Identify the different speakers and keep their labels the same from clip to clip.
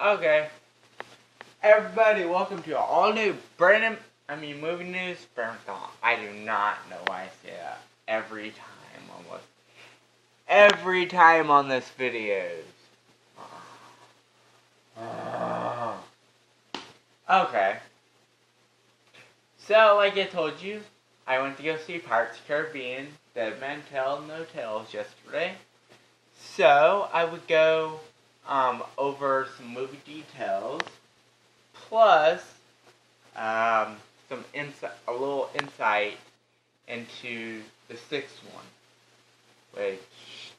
Speaker 1: Okay. Everybody, welcome to all new movie news. Brandon McDonald. I do not know why I say that every time, almost. Every time on this video. Okay. So, like I told you, I went to go see Pirates of the Caribbean, Dead Men Tell No Tales yesterday. So, I would go over some movie details, plus a little insight into the sixth one, which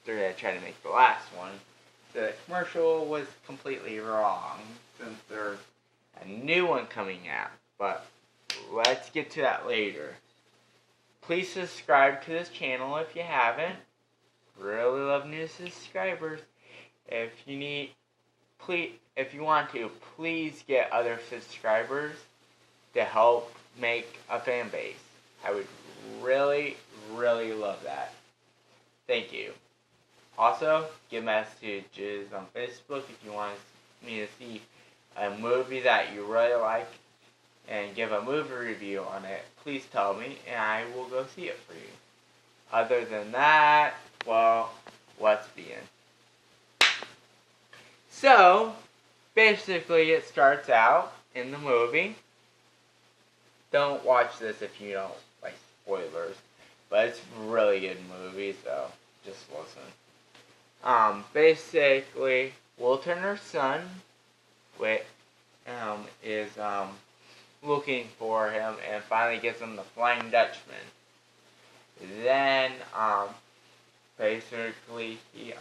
Speaker 1: they're going to try to make the last one. The commercial was completely wrong, since there's a new one coming out, but let's get to that later. Please subscribe to this channel if you haven't. Really love new subscribers. If you want to, please get other subscribers to help make a fan base. I would really, really love that. Thank you. Also, give messages on Facebook if you want me to see a movie that you really like and give a movie review on it. Please tell me and I will go see it for you. Other than that, well, let's begin. So, basically it starts out in the movie. Don't watch this if you don't like spoilers, but it's a really good movie, so just listen. Basically, Will Turner's son is looking for him and finally gets him the Flying Dutchman. Then, basically, he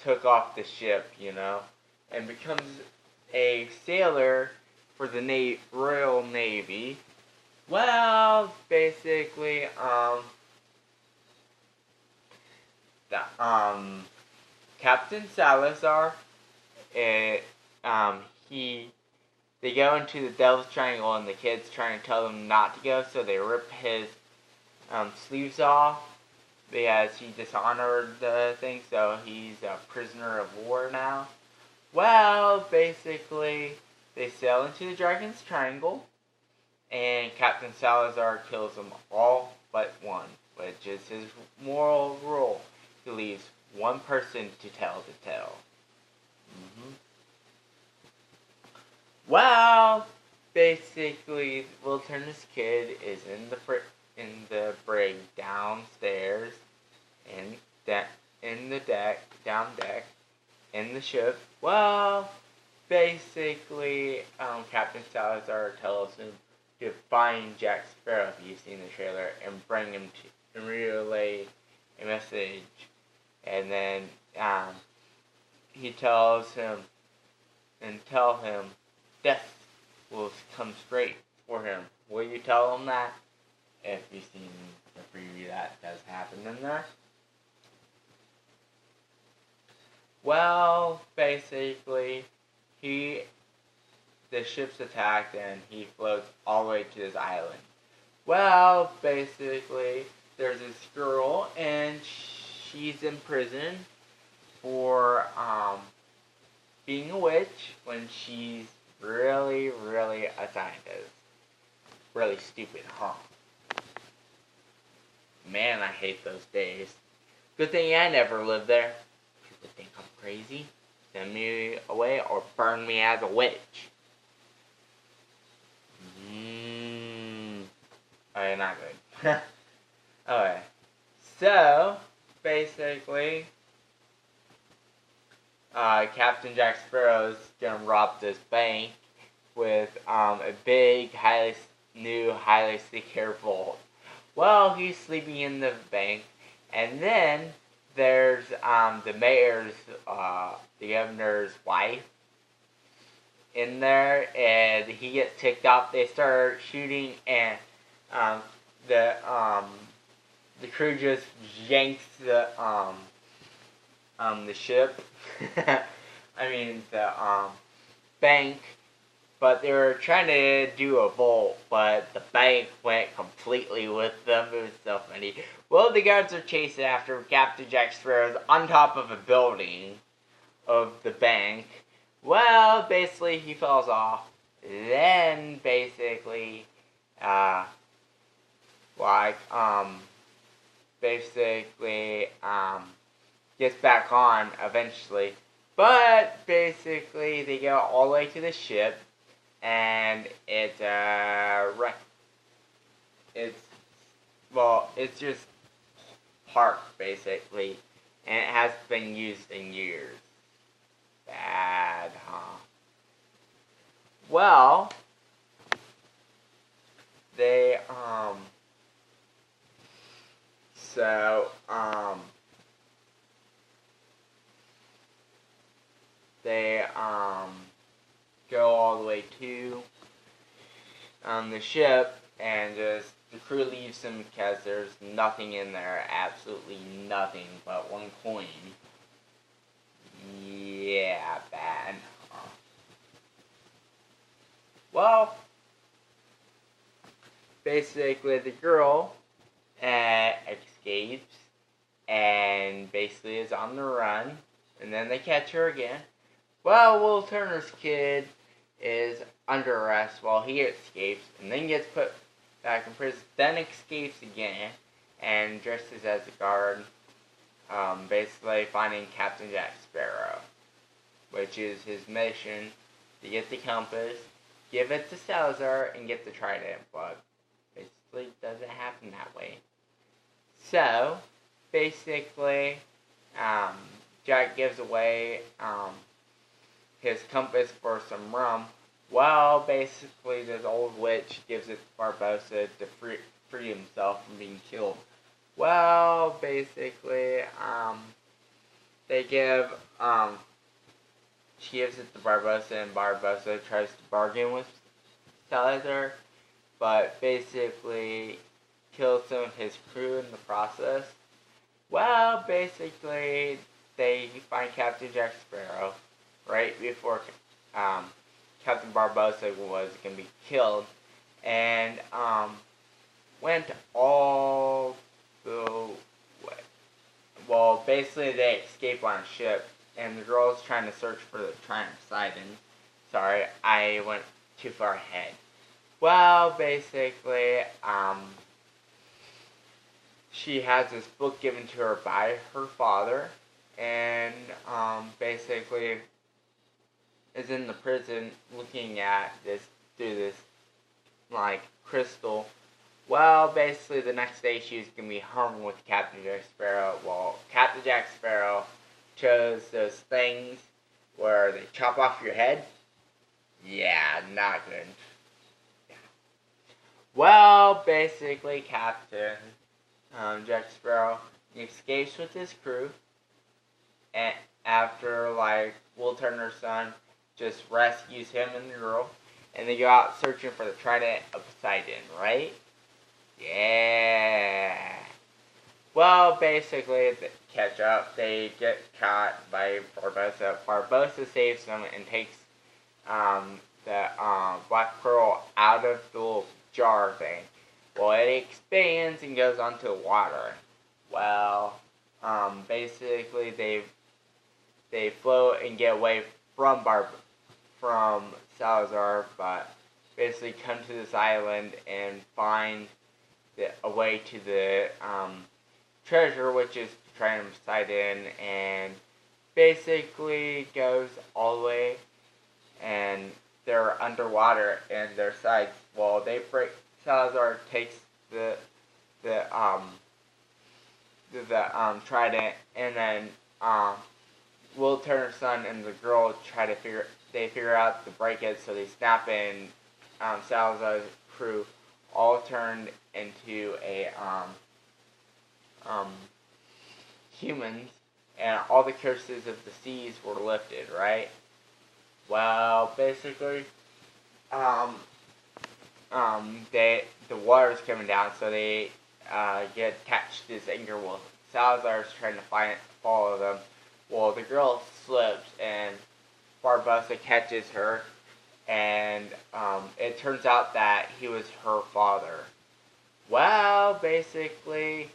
Speaker 1: took off the ship, and becomes a sailor for the Royal Navy. Well, basically, Captain Salazar, they go into the Devil's Triangle and the kid's trying to tell them not to go, so they rip his sleeves off because he dishonored the thing, so he's a prisoner of war now. Well, basically, they sail into the Dragon's Triangle, and Captain Salazar kills them all but one, which is his moral rule. He leaves one person to tell the tale. Well, basically, Will Turner's kid is in the brig downstairs, down deck, in the ship. Well, basically, Captain Salazar tells him to find Jack Sparrow, if you've seen the trailer, and bring him and relay a message. And then he tells him death will come straight for him. Will you tell him that? If you've seen the preview, that does happen in there. Well, basically, the ship's attacked and he floats all the way to this island. Well, basically, there's this girl and she's in prison for being a witch when she's really, really a scientist. Really stupid, huh? Man, I hate those days. Good thing I never lived there. People think I'm crazy, send me away, or burn me as a witch. Okay, not good. Okay. So, basically, Captain Jack Sparrow's gonna rob this bank with a big, highly secure vault. Well, he's sleeping in the bank, and then there's the mayor's, the governor's wife in there, and he gets ticked off. They start shooting, and the crew just yanks the ship. I mean the bank, but they were trying to do a vault, but the bank went completely with them. It was so funny. Well, the guards are chasing after Captain Jack Sparrow's on top of a building of the bank. Well, basically, he falls off. Then, basically, gets back on eventually. But, basically, they go all the way to the ship, and it's just parked, basically, and it hasn't been used in years. Bad, huh? Well, they, go all the way to, the ship, and just, the crew leaves them because there's nothing in there, absolutely nothing but one coin. Yeah, bad. Well, basically the girl escapes and basically is on the run, and then they catch her again. Well, Will Turner's kid is under arrest while he escapes, and then gets put back in prison, then escapes again, and dresses as a guard, basically finding Captain Jack Sparrow, which is his mission, to get the compass, give it to Salazar, and get the trident, but basically it doesn't happen that way. So, basically, Jack gives away, his compass for some rum. Well, basically, this old witch gives it to Barbossa to free himself from being killed. Well, basically, she gives it to Barbossa, and Barbossa tries to bargain with Salazar, but basically kills some of his crew in the process. Well, basically, they find Captain Jack Sparrow right before, Captain Barbossa was going to be killed, and, went all the way. Well, basically they escape on a ship, and the girl's trying to search for the Trident of Poseidon. Sorry, I went too far ahead. Well, basically, she has this book given to her by her father, and, basically is in the prison looking at this through this, like, crystal. Well, basically the next day she's going to be hung with Captain Jack Sparrow. Well, Captain Jack Sparrow chose those things where they chop off your head. Yeah, not good. Yeah. Well, basically Captain Jack Sparrow escapes with his crew, and after, like, Will Turner's son just rescues him and the girl, and they go out searching for the Trident of Poseidon, right? Yeah. Well, basically, they catch up. They get caught by Barbossa. Barbossa saves them and takes the Black Pearl out of the little jar thing. Well, it expands and goes onto the water. Well, basically they float and get away from Salazar, but basically come to this island and find a way to the treasure, which is the Trident of Poseidon, and basically goes all the way, and they're underwater and their sides. Well, Salazar takes the Trident, and then Will Turner's son and the girl figure out to break it, so they snap in. Salazar's crew all turned into humans, and all the curses of the seas were lifted, right? Well, basically, the water's coming down, so they get attached to this anchor while Salazar's trying to follow them. Well, the girl slips, and Barbossa catches her, and it turns out that he was her father. Well, basically,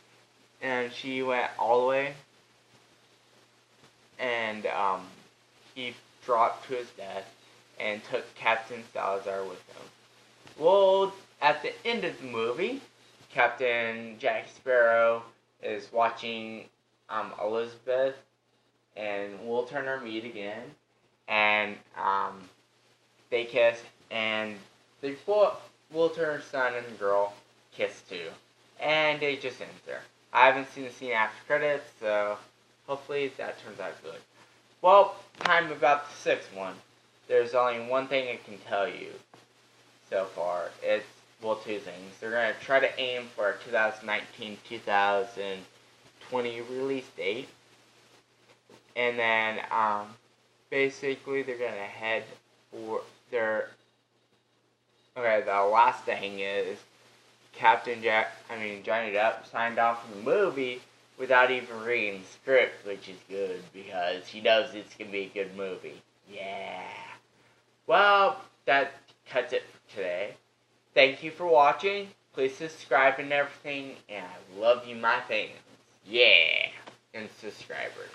Speaker 1: and she went all the way, and he dropped to his death and took Captain Salazar with him. Well, at the end of the movie, Captain Jack Sparrow is watching Elizabeth and Will Turner meet again, and they kiss, and the Will Turner's son and girl kiss too, and it just ends there. I haven't seen the scene after credits, so hopefully that turns out good. Well, time about the sixth one. There's only one thing I can tell you so far. It's, well, two things. They're going to try to aim for a 2019-2020 release date. And then, basically, they're going to head for their... Okay, the last thing is Johnny Depp signed off on the movie without even reading the script, which is good because he knows it's going to be a good movie. Yeah. Well, that cuts it for today. Thank you for watching. Please subscribe and everything, and I love you, my fans. Yeah. And subscribers.